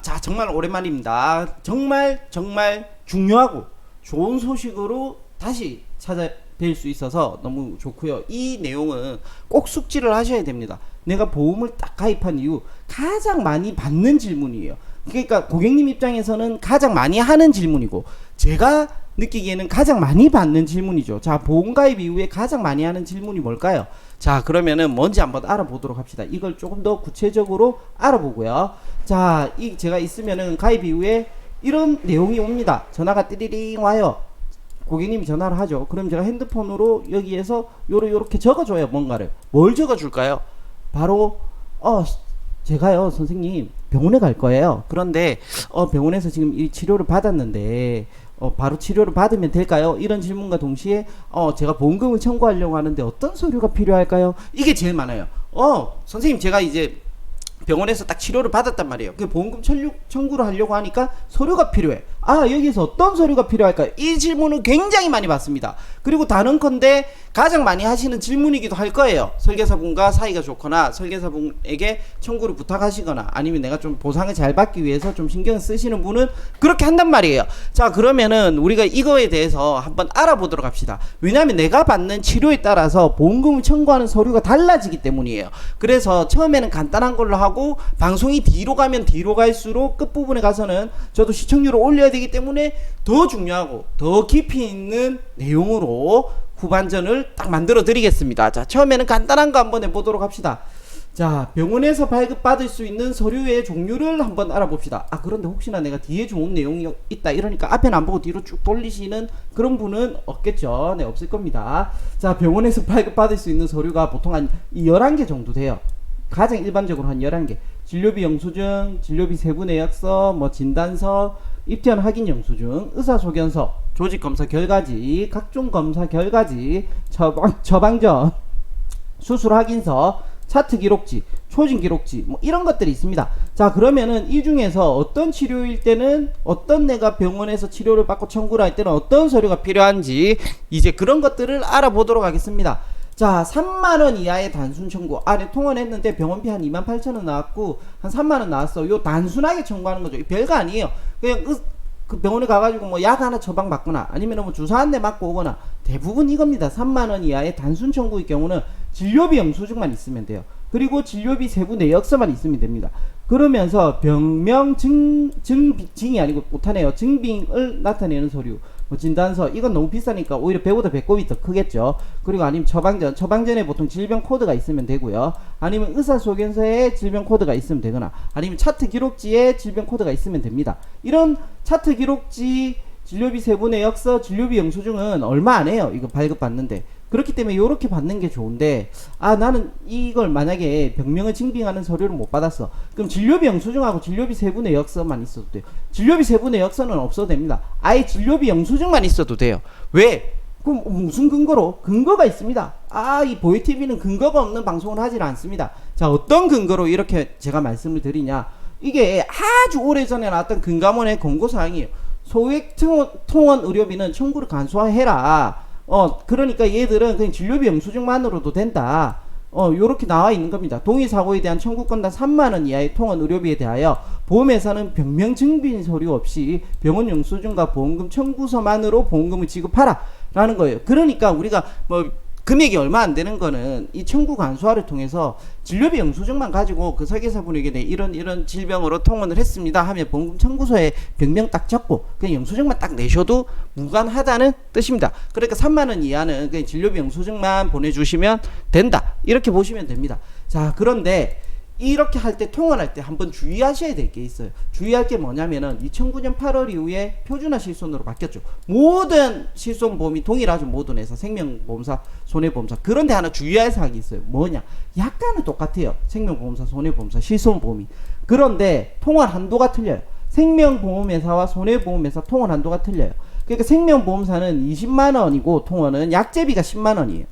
자, 정말 오랜만입니다. 정말 중요하고 좋은 소식으로 다시 찾아뵐 수 있어서 너무 좋고요. 이 내용은 꼭 숙지를 하셔야 됩니다. 내가 보험을 딱 가입한 이후 가장 많이 받는 질문이에요. 그러니까 고객님 입장에서는 가장 많이 하는 질문이고, 제가 느끼기에는 가장 많이 받는 질문이죠. 자, 보험 가입 이후에 가장 많이 하는 질문이 뭘까요? 자, 그러면은 뭔지 한번 알아보도록 합시다. 이걸 조금 더 구체적으로 알아보고요. 자, 제가 있으면은 가입 이후에 이런 내용이 옵니다. 전화가 띠리링 와요. 고객님이 전화를 하죠. 그럼 제가 핸드폰으로 여기에서 요렇게 적어줘요. 뭔가를. 뭘 적어줄까요? 바로 제가요, 선생님 병원에 갈 거예요. 그런데 병원에서 지금 이 치료를 받았는데 바로 치료를 받으면 될까요? 이런 질문과 동시에 제가 보험금을 청구하려고 하는데 어떤 서류가 필요할까요? 이게 제일 많아요. 선생님, 제가 이제 병원에서 딱 치료를 받았단 말이에요. 그 보험금 청구를 하려고 하니까 서류가 필요해. 여기서 어떤 서류가 필요할까요? 이 질문을 굉장히 많이 받습니다. 그리고 다른컨대 가장 많이 하시는 질문이기도 할 거예요. 설계사분과 사이가 좋거나 설계사분에게 청구를 부탁하시거나 아니면 내가 좀 보상을 잘 받기 위해서 좀 신경 쓰시는 분은 그렇게 한단 말이에요. 자, 그러면은 우리가 이거에 대해서 한번 알아보도록 합시다. 왜냐하면 내가 받는 치료에 따라서 보험금을 청구하는 서류가 달라지기 때문이에요. 그래서 처음에는 간단한 걸로 하고 방송이 뒤로 가면 뒤로 갈수록 끝부분에 가서는 저도 시청률을 올려야 되기 때문에 더 중요하고 더 깊이 있는 내용으로 후반전을 딱 만들어 드리겠습니다. 자, 처음에는 간단한 거 한번 해보도록 합시다. 자, 병원에서 발급받을 수 있는 서류의 종류를 한번 알아봅시다. 그런데 혹시나 내가 뒤에 좋은 내용이 있다 이러니까 앞에는 안 보고 뒤로 쭉 돌리시는 그런 분은 없겠죠. 네, 없을 겁니다. 자, 병원에서 발급받을 수 있는 서류가 보통 한 11개 정도 돼요. 가장 일반적으로 한 11개. 진료비 영수증, 진료비 세부 내역서, 진단서, 입퇴원 확인 영수증, 의사소견서, 조직검사 결과지, 각종 검사 결과지, 처방전, 수술 확인서, 차트 기록지, 초진 기록지, 이런 것들이 있습니다. 자, 그러면은 이 중에서 어떤 치료일 때는 어떤 내가 병원에서 치료를 받고 청구를 할 때는 어떤 서류가 필요한지 이제 그런 것들을 알아보도록 하겠습니다. 자, 3만원 이하의 단순 청구. 통원했는데 병원비 한 28,000원 나왔고 한 3만원 나왔어. 요 단순하게 청구하는 거죠. 별거 아니에요. 그냥 그 병원에 가가지고 약 하나 처방 받거나 아니면 주사 한 대 맞고 오거나 대부분 이겁니다. 3만원 이하의 단순 청구의 경우는 진료비 영수증만 있으면 돼요. 그리고 진료비 세부 내역서만 있으면 됩니다. 그러면서 병명 증빙이 아니고 못하네요. 증빙을 나타내는 서류. 진단서, 이건 너무 비싸니까 오히려 배보다 배꼽이 더 크겠죠. 그리고 아니면 처방전에 보통 질병 코드가 있으면 되고요. 아니면 의사소견서에 질병 코드가 있으면 되거나 아니면 차트 기록지에 질병 코드가 있으면 됩니다. 이런 차트 기록지, 진료비 세부 내역서, 진료비 영수증은 얼마 안 해요. 이거 발급받는데. 그렇기 때문에 이렇게 받는 게 좋은데 나는 이걸 만약에 병명을 증빙하는 서류를 못 받았어. 그럼 진료비 영수증하고 진료비 세부 내역서만 있어도 돼요. 진료비 세부 내역서는 없어도 됩니다. 아예 진료비 영수증만 있어도 돼요. 왜? 그럼 무슨 근거로? 근거가 있습니다. 이 보이TV는 근거가 없는 방송을 하질 않습니다. 자, 어떤 근거로 이렇게 제가 말씀을 드리냐, 이게 아주 오래전에 나왔던 금감원의 권고사항이에요. 소액 통원 의료비는 청구를 간소화해라. 그러니까 얘들은 그냥 진료비 영수증만으로도 된다. 요렇게 나와 있는 겁니다. 동의사고에 대한 청구권당 3만원 이하의 통원 의료비에 대하여 보험회사는 병명 증빙 서류 없이 병원 영수증과 보험금 청구서만으로 보험금을 지급하라 라는 거예요. 그러니까 우리가 금액이 얼마 안 되는 거는 이 청구 간소화를 통해서 진료비 영수증만 가지고 그 설계사분에게 이런 질병으로 통원을 했습니다 하면 보험금 청구서에 병명 딱 적고 그냥 영수증만 딱 내셔도 무관하다는 뜻입니다. 그러니까 3만원 이하는 그냥 진료비 영수증만 보내주시면 된다, 이렇게 보시면 됩니다. 자, 그런데 이렇게 할 때, 통원할 때 한번 주의하셔야 될 게 있어요. 주의할 게 뭐냐면은 2009년 8월 이후에 표준화 실손으로 바뀌었죠. 모든 실손보험이 동일하죠. 모든 회사, 생명보험사, 손해보험사. 그런데 하나 주의할 사항이 있어요. 뭐냐? 약간은 똑같아요. 생명보험사, 손해보험사, 실손보험이. 그런데 통원 한도가 틀려요. 생명보험회사와 손해보험회사 통원 한도가 틀려요. 그러니까 생명보험사는 20만원이고 통원은 약제비가 10만원이에요.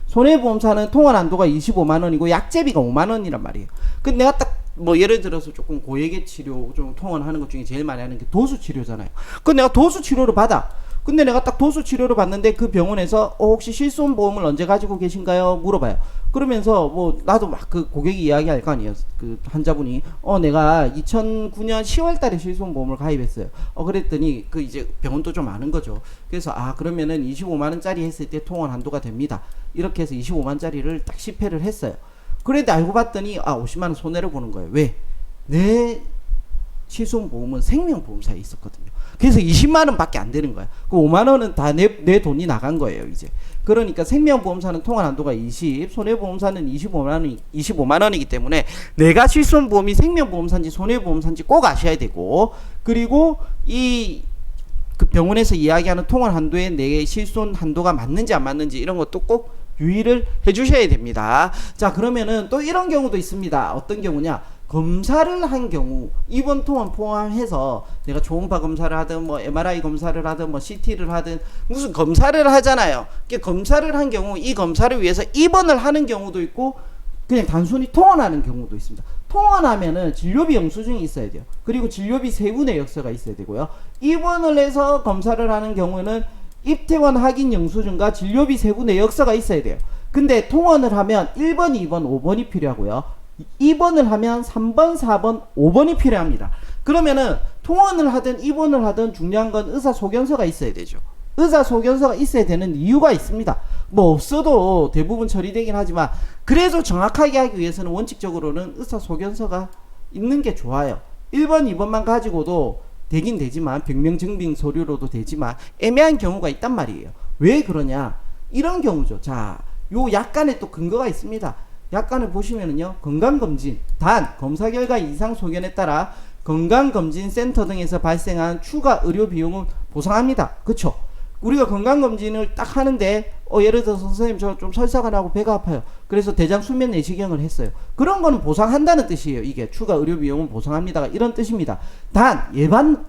손해보험사는 통원 한도가 25만원이고 약제비가 5만원이란 말이에요. 근데 내가 딱 예를 들어서 조금 고액의 치료 좀 통원하는 것 중에 제일 많이 하는 게 도수치료잖아요. 근데 내가 도수치료를 받아. 근데 내가 딱 도수치료를 받는데 그 병원에서 혹시 실손보험을 언제 가지고 계신가요? 물어봐요. 그러면서 뭐 나도 막 그 고객이 이야기할 거 아니에요. 그 환자분이 내가 2009년 10월 달에 실손보험을 가입했어요. 그랬더니 그 이제 병원도 좀 아는 거죠. 그래서 그러면은 25만 원짜리 했을 때 통원 한도가 됩니다. 이렇게 해서 25만 원짜리를 딱 10회를 했어요. 그런데 알고 봤더니 50만 원 손해를 보는 거예요. 왜? 내 실손보험은 생명보험사에 있었거든요. 그래서 20만 원밖에 안 되는 거야. 그 5만 원은 다 내 돈이 나간 거예요, 이제. 그러니까 생명보험사는 통화 한도가 20, 손해보험사는 25만 원이기 때문에 내가 실손보험이 생명보험사인지 손해보험사인지 꼭 아셔야 되고, 그리고 그 병원에서 이야기하는 통화 한도에 내 실손 한도가 맞는지 안 맞는지 이런 것도 꼭 유의를 해 주셔야 됩니다. 자, 그러면은 또 이런 경우도 있습니다. 어떤 경우냐? 검사를 한 경우, 입원 통원 포함해서 내가 초음파 검사를 하든 뭐 MRI 검사를 하든 뭐 CT를 하든 무슨 검사를 하잖아요. 검사를 한 경우 이 검사를 위해서 입원을 하는 경우도 있고 그냥 단순히 통원하는 경우도 있습니다. 통원하면은 진료비 영수증이 있어야 돼요. 그리고 진료비 세부 내역서가 있어야 되고요. 입원을 해서 검사를 하는 경우는 입퇴원 확인 영수증과 진료비 세부 내역서가 있어야 돼요. 근데 통원을 하면 1번, 2번, 5번이 필요하고요. 2번을 하면 3번, 4번, 5번이 필요합니다. 그러면은 통원을 하든 입원을 하든 중요한 건 의사소견서가 있어야 되죠. 의사소견서가 있어야 되는 이유가 있습니다. 뭐 없어도 대부분 처리되긴 하지만 그래도 정확하게 하기 위해서는 원칙적으로는 의사소견서가 있는 게 좋아요. 1번, 2번만 가지고도 되긴 되지만 병명증빙 서류로도 되지만 애매한 경우가 있단 말이에요. 왜 그러냐? 이런 경우죠. 자, 요 약간의 또 근거가 있습니다. 약관을 보시면은요, 건강검진, 단, 검사 결과 이상 소견에 따라 건강검진센터 등에서 발생한 추가 의료 비용은 보상합니다. 그쵸? 우리가 건강검진을 딱 하는데, 예를 들어서 선생님 저 좀 설사가 나고 배가 아파요. 그래서 대장 수면 내시경을 했어요. 그런 거는 보상한다는 뜻이에요. 이게 추가 의료 비용은 보상합니다가 이런 뜻입니다. 단,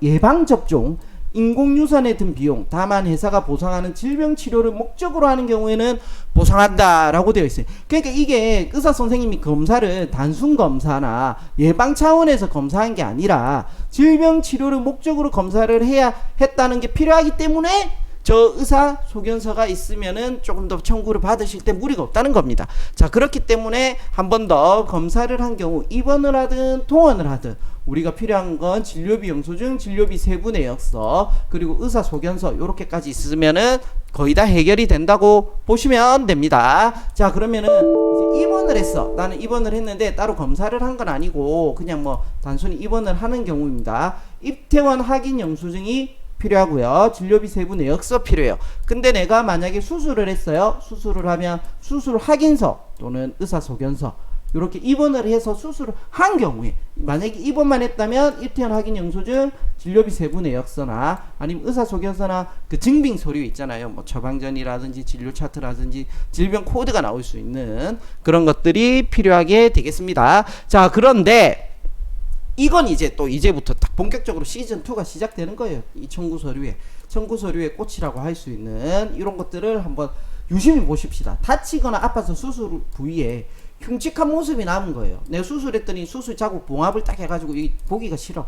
예방접종, 인공유산에 든 비용, 다만 회사가 보상하는 질병 치료를 목적으로 하는 경우에는 보상한다라고 되어 있어요. 그러니까 이게 의사 선생님이 검사를 단순 검사나 예방 차원에서 검사한 게 아니라 질병 치료를 목적으로 검사를 해야 했다는 게 필요하기 때문에 저 의사 소견서가 있으면은 조금 더 청구를 받으실 때 무리가 없다는 겁니다. 자, 그렇기 때문에 한 번 더 검사를 한 경우 입원을 하든 통원을 하든 우리가 필요한 건 진료비 영수증, 진료비 세부 내역서, 그리고 의사 소견서 요렇게까지 있으면은 거의 다 해결이 된다고 보시면 됩니다. 자, 그러면은 이제 입원을 했어. 나는 입원을 했는데 따로 검사를 한 건 아니고 그냥 뭐 단순히 입원을 하는 경우입니다. 입퇴원 확인 영수증이 필요하고요. 진료비 세부 내역서 필요해요. 근데 내가 만약에 수술을 했어요. 수술을 하면 수술 확인서 또는 의사 소견서 이렇게 입원을 해서 수술을 한 경우에 만약에 입원만 했다면 입퇴원 확인 영수증, 진료비 세부 내역서나 아니면 의사 소견서나 그 증빙 서류 있잖아요. 뭐 처방전이라든지 진료 차트라든지 질병 코드가 나올 수 있는 그런 것들이 필요하게 되겠습니다. 자, 그런데 이건 이제 또 이제부터 딱 본격적으로 시즌2가 시작되는 거예요. 이 청구 서류의 꽃이라고 할 수 있는 이런 것들을 한번 유심히 보십시다. 다치거나 아파서 수술 부위에 흉측한 모습이 남은 거예요. 내가 수술했더니 수술 자국 봉합을 딱 해가지고 보기가 싫어.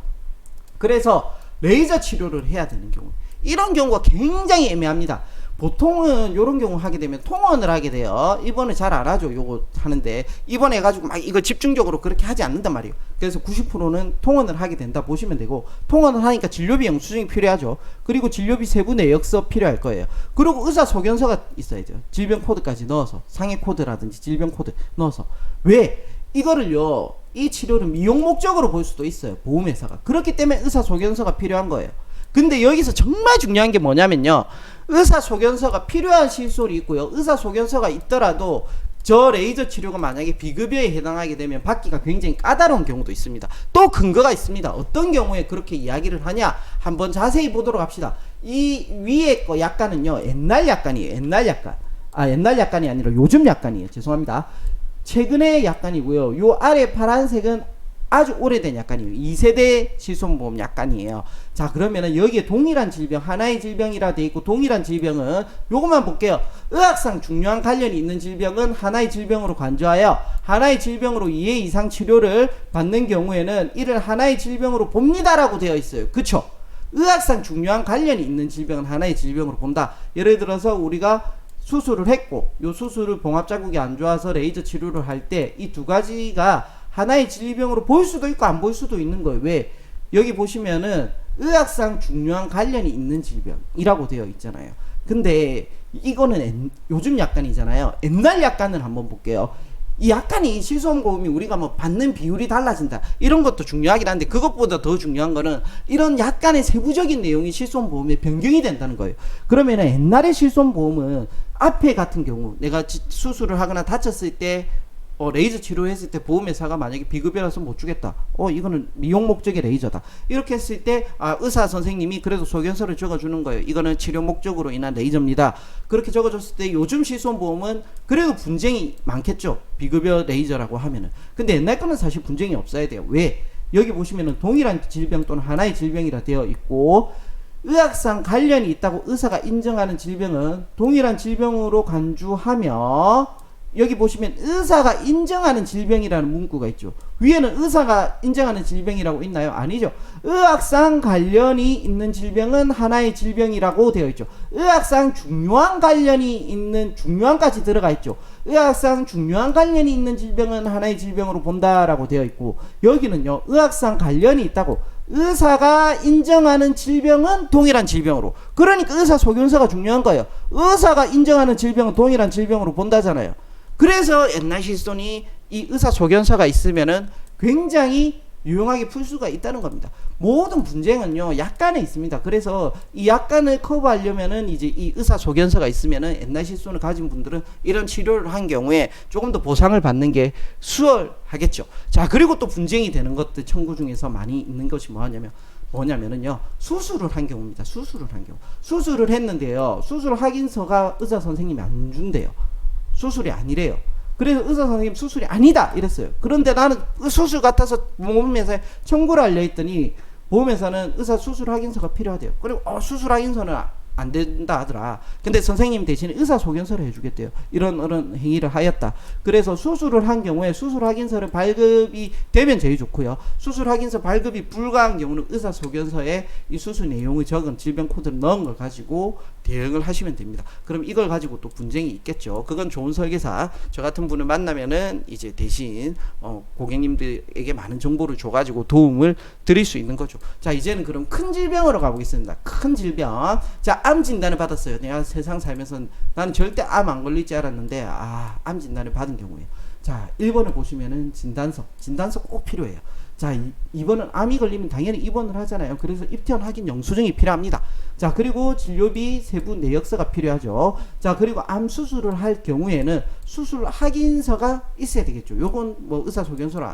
그래서 레이저 치료를 해야 되는 경우, 이런 경우가 굉장히 애매합니다. 보통은 이런 경우 하게 되면 통원을 하게 돼요. 입원을 잘 안 하죠. 요거 하는데 입원해가지고 막 이거 집중적으로 그렇게 하지 않는단 말이에요. 그래서 90%는 통원을 하게 된다 보시면 되고, 통원을 하니까 진료비 영수증이 필요하죠. 그리고 진료비 세부 내역서 필요할 거예요. 그리고 의사 소견서가 있어야죠. 질병 코드까지 넣어서, 상해 코드라든지 질병 코드 넣어서. 왜? 이거를요, 이 치료를 미용 목적으로 볼 수도 있어요. 보험회사가. 그렇기 때문에 의사 소견서가 필요한 거예요. 근데 여기서 정말 중요한 게 뭐냐면요, 의사 소견서가 필요한 시술이 있고요, 의사 소견서가 있더라도 저 레이저 치료가 만약에 비급여에 해당하게 되면 받기가 굉장히 까다로운 경우도 있습니다. 또 근거가 있습니다. 어떤 경우에 그렇게 이야기를 하냐, 한번 자세히 보도록 합시다. 이 위에 거 약관은요, 옛날 약관이에요. 옛날 약관이 아니라 요즘 약관이에요. 죄송합니다. 최근의 약관이고요. 요 아래 파란색은 아주 오래된 약관이에요. 2세대 실손보험 약관이에요. 자, 그러면은 여기에 동일한 질병, 하나의 질병이라 돼 있고, 동일한 질병은 요것만 볼게요. 의학상 중요한 관련이 있는 질병은 하나의 질병으로 간주하여 하나의 질병으로 2회 이상 치료를 받는 경우에는 이를 하나의 질병으로 봅니다라고 되어 있어요. 그쵸? 의학상 중요한 관련이 있는 질병은 하나의 질병으로 본다. 예를 들어서 우리가 수술을 했고 요 수술을 봉합 자국이 안 좋아서 레이저 치료를 할 때 이 두 가지가 하나의 질병으로 보일 수도 있고 안 보일 수도 있는 거예요. 왜? 여기 보시면은 의학상 중요한 관련이 있는 질병이라고 되어 있잖아요. 근데 이거는 요즘 약관이잖아요. 옛날 약관을 한번 볼게요. 이 약간이 실손보험이 우리가 뭐 받는 비율이 달라진다 이런 것도 중요하긴 한데 그것보다 더 중요한 거는 이런 약간의 세부적인 내용이 실손보험에 변경이 된다는 거예요. 그러면은 옛날의 실손보험은 앞에 같은 경우 내가 수술을 하거나 다쳤을 때 레이저 치료했을 때 보험회사가 만약에 비급여라서 못 주겠다. 이거는 미용 목적의 레이저다. 이렇게 했을 때 의사 선생님이 그래도 소견서를 적어주는 거예요. 이거는 치료 목적으로 인한 레이저입니다. 그렇게 적어줬을 때 요즘 실손보험은 그래도 분쟁이 많겠죠. 비급여 레이저라고 하면은. 근데 옛날 거는 사실 분쟁이 없어야 돼요. 왜? 여기 보시면은 동일한 질병 또는 하나의 질병이라 되어 있고 의학상 관련이 있다고 의사가 인정하는 질병은 동일한 질병으로 간주하며 여기 보시면 의사가 인정하는 질병이라는 문구가 있죠. 위에는 의사가 인정하는 질병이라고 있나요? 아니죠. 의학상 관련이 있는 질병은 하나의 질병이라고 되어 있죠. 의학상 중요한 관련이 있는 중요한까지 들어가 있죠. 의학상 중요한 관련이 있는 질병은 하나의 질병으로 본다라고 되어 있고 여기는요. 의학상 관련이 있다고 의사가 인정하는 질병은 동일한 질병으로. 그러니까 의사 소견서가 중요한 거예요. 의사가 인정하는 질병은 동일한 질병으로 본다잖아요. 그래서 옛날 실손이 이 의사 소견서가 있으면은 굉장히 유용하게 풀 수가 있다는 겁니다. 모든 분쟁은요 약관에 있습니다. 그래서 이 약관을 커버하려면은 이제 이 의사 소견서가 있으면은 옛날 실손을 가진 분들은 이런 치료를 한 경우에 조금 더 보상을 받는 게 수월하겠죠. 자, 그리고 또 분쟁이 되는 것들 청구 중에서 많이 있는 것이 뭐냐면은요 수술을 한 경우입니다. 수술을 했는데요 수술 확인서가 의사 선생님이 안 준대요. 수술이 아니래요. 그래서 의사 선생님 수술이 아니다 이랬어요. 그런데 나는 수술 같아서 보험회사에 청구를 하려 했더니 보험회사는 의사 수술 확인서가 필요하대요. 그리고 수술 확인서는 안 된다 하더라. 근데 선생님 대신에 의사 소견서를 해주겠대요. 이런 행위를 하였다. 그래서 수술을 한 경우에 수술 확인서를 발급이 되면 제일 좋고요. 수술 확인서 발급이 불가한 경우는 의사 소견서에 이 수술 내용을 적은 질병 코드를 넣은 걸 가지고 대응을 하시면 됩니다. 그럼 이걸 가지고 또 분쟁이 있겠죠. 그건 좋은 설계사 저 같은 분을 만나면은 이제 대신 고객님들에게 많은 정보를 줘가지고 도움을 드릴 수 있는 거죠. 자, 이제는 그럼 큰 질병으로 가보겠습니다. 큰 질병. 자, 암 진단을 받았어요. 내가 세상 살면서 나는 절대 암 안 걸릴 줄 알았는데 암 진단을 받은 경우에요. 자, 1번을 보시면은 진단서 꼭 필요해요. 자, 2번은 암이 걸리면 당연히 입원을 하잖아요. 그래서 입퇴원 확인 영수증이 필요합니다. 자, 그리고 진료비 세부 내역서가 필요하죠. 자, 그리고 암 수술을 할 경우에는 수술 확인서가 있어야 되겠죠. 요건 뭐 의사 소견서로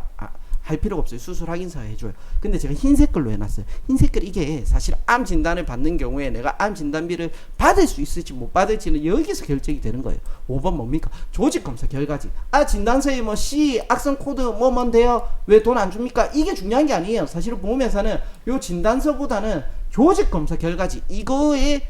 할 필요가 없어요. 수술 확인서 해줘요. 근데 제가 흰색 걸로 해놨어요. 흰색 글 이게 사실 암 진단을 받는 경우에 내가 암 진단비를 받을 수 있을지 못 받을지는 여기서 결정이 되는 거예요. 5번 뭡니까? 조직 검사 결과지. 진단서에 뭐 C 악성 코드 뭔데요? 왜 돈 안 줍니까? 이게 중요한 게 아니에요. 사실은 보험회사는 요 진단서보다는 조직 검사 결과지 이거에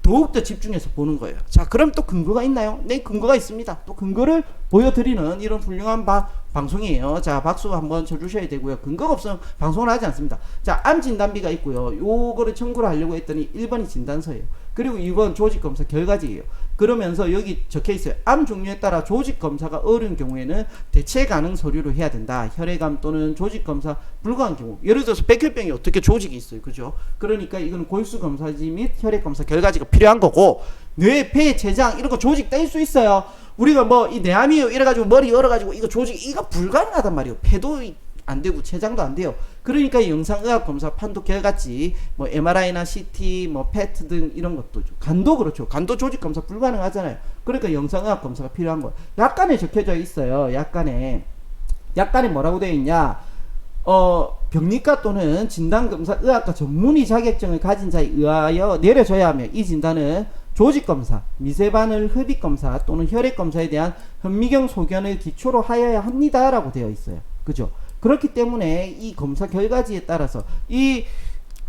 더욱더 집중해서 보는 거예요. 자, 그럼 또 근거가 있나요? 네, 근거가 있습니다. 또 근거를 보여드리는 이런 훌륭한 방송이에요. 자, 박수 한번 쳐주셔야 되고요. 근거가 없으면 방송을 하지 않습니다. 자, 암 진단비가 있고요. 요거를 청구를 하려고 했더니 1번이 진단서예요. 그리고 2번 조직검사 결과지예요. 그러면서 여기 적혀 있어요. 암 종류에 따라 조직검사가 어려운 경우에는 대체 가능 서류로 해야 된다. 혈액암 또는 조직검사 불가한 경우. 예를 들어서 백혈병이 어떻게 조직이 있어요. 그죠? 그러니까 이건 골수검사지 및 혈액검사 결과지가 필요한 거고 뇌, 폐, 췌장 이런 거 조직 뗄 수 있어요. 우리가 뭐 이 뇌암이요 이래가지고 머리 열어가지고 이거 조직 이거 불가능하단 말이에요. 폐도 안 되고 췌장도 안 돼요. 그러니까 영상의학 검사 판독 결과지 뭐 MRI나 CT 뭐 PET 등 이런 것도 간도 그렇죠. 간도 조직 검사 불가능하잖아요. 그러니까 영상의학 검사가 필요한 거. 약관에 적혀져 있어요. 약관에 뭐라고 되어 있냐? 병리과 또는 진단검사 의학과 전문의 자격증을 가진 자에 의하여 내려져야 하며 이 진단은 조직검사, 미세바늘 흡입검사 또는 혈액검사에 대한 현미경 소견을 기초로 하여야 합니다 라고 되어 있어요. 그죠? 그렇기 때문에 이 검사 결과지에 따라서 이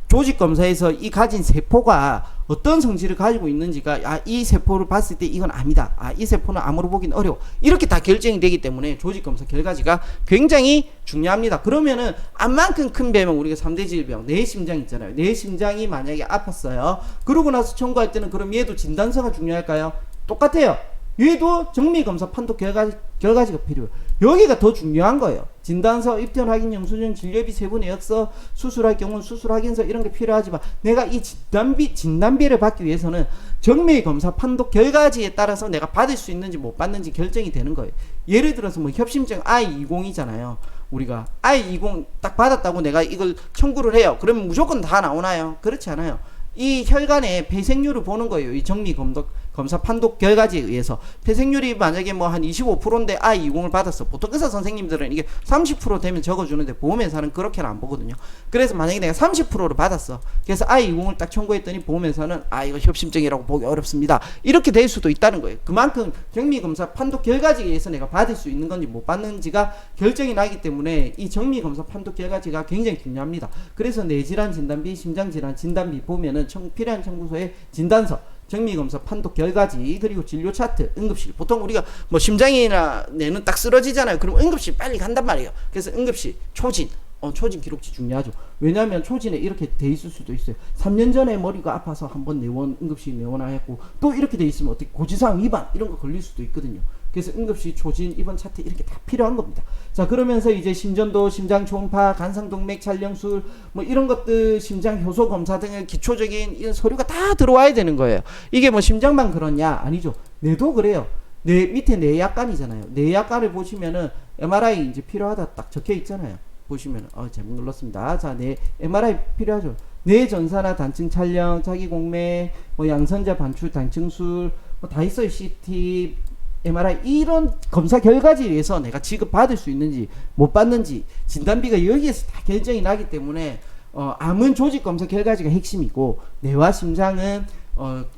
조직검사에서 이 가진 세포가 어떤 성질을 가지고 있는지가 이 세포를 봤을 때 이건 암이다. 이 세포는 암으로 보기는 어려워. 이렇게 다 결정이 되기 때문에 조직검사 결과지가 굉장히 중요합니다. 그러면은 암만큼 큰 병은 우리가 3대 질병 뇌심장 있잖아요. 뇌심장이 만약에 아팠어요. 그러고 나서 청구할 때는 그럼 얘도 진단서가 중요할까요? 똑같아요. 얘도 정밀검사 판독 결과지가 필요해요. 여기가 더 중요한 거예요. 진단서, 입원 확인 영수증, 진료비, 세부 내역서, 수술할 경우는 수술 확인서 이런 게 필요하지만 내가 이 진단비를 받기 위해서는 정밀검사 판독 결과지에 따라서 내가 받을 수 있는지 못 받는지 결정이 되는 거예요. 예를 들어서 뭐 협심증 I20이잖아요. 우리가 I20 딱 받았다고 내가 이걸 청구를 해요. 그러면 무조건 다 나오나요? 그렇지 않아요. 이 혈관의 폐색률을 보는 거예요. 이 정밀검사 판독 결과지에 의해서 폐색률이 만약에 뭐 한 25%인데 I20을 받았어. 보통 의사 선생님들은 이게 30% 되면 적어주는데 보험회사는 그렇게는 안 보거든요. 그래서 만약에 내가 30%를 받았어. 그래서 I20을 딱 청구했더니 보험회사는 이거 협심증이라고 보기 어렵습니다. 이렇게 될 수도 있다는 거예요. 그만큼 정밀검사 판독 결과지에 의해서 내가 받을 수 있는 건지 못 받는지가 결정이 나기 때문에 이 정밀검사 판독 결과지가 굉장히 중요합니다. 그래서 뇌질환 진단비, 심장질환 진단비 보면은 필요한 청구서에 진단서, 정밀검사 판독 결과지, 그리고 진료 차트, 응급실. 보통 우리가 뭐 심장이나 뇌는 딱 쓰러지잖아요. 그럼 응급실 빨리 간단 말이에요. 그래서 응급실, 초진, 초진 기록지 중요하죠. 왜냐하면 초진에 이렇게 돼 있을 수도 있어요. 3년 전에 머리가 아파서 한번 응급실 내원하였고 또 이렇게 돼 있으면 어떻게 고지사항 위반 이런 거 걸릴 수도 있거든요. 그래서 응급실, 초진, 입원 차트 이렇게 다 필요한 겁니다. 자, 그러면서 이제 심전도, 심장 초음파, 간상동맥 촬영술 뭐 이런 것들, 심장 효소 검사 등의 기초적인 이런 서류가 다 들어와야 되는 거예요. 이게 뭐 심장만 그렇냐? 아니죠. 뇌도 그래요. 뇌 밑에 뇌약관이잖아요. 뇌약관을 보시면은 MRI 이제 필요하다 딱 적혀 있잖아요. 보시면 잘못 눌렀습니다. 자, 뇌 MRI 필요하죠. 뇌 전사나 단층 촬영, 자기 공매, 뭐 양선자 반출 단층술 뭐 다 있어요. CT, MRI 이런 검사 결과지에 의해서 내가 지급받을 수 있는지 못 받는지 진단비가 여기에서 다 결정이 나기 때문에 암은 조직 검사 결과지가 핵심이고 뇌와 심장은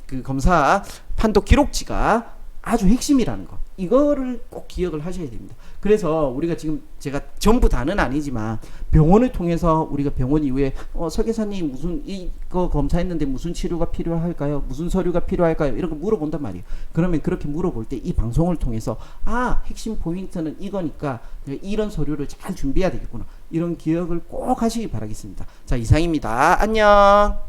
그 검사 판독 기록지가 아주 핵심이라는 거. 이거를 꼭 기억을 하셔야 됩니다. 그래서 우리가 지금 제가 전부 다는 아니지만 병원을 통해서 우리가 병원 이후에 설계사님 무슨 이거 검사했는데 무슨 치료가 필요할까요? 무슨 서류가 필요할까요? 이런 거 물어본단 말이에요. 그러면 그렇게 물어볼 때 이 방송을 통해서 핵심 포인트는 이거니까 내가 이런 서류를 잘 준비해야 되겠구나. 이런 기억을 꼭 하시기 바라겠습니다. 자, 이상입니다. 안녕.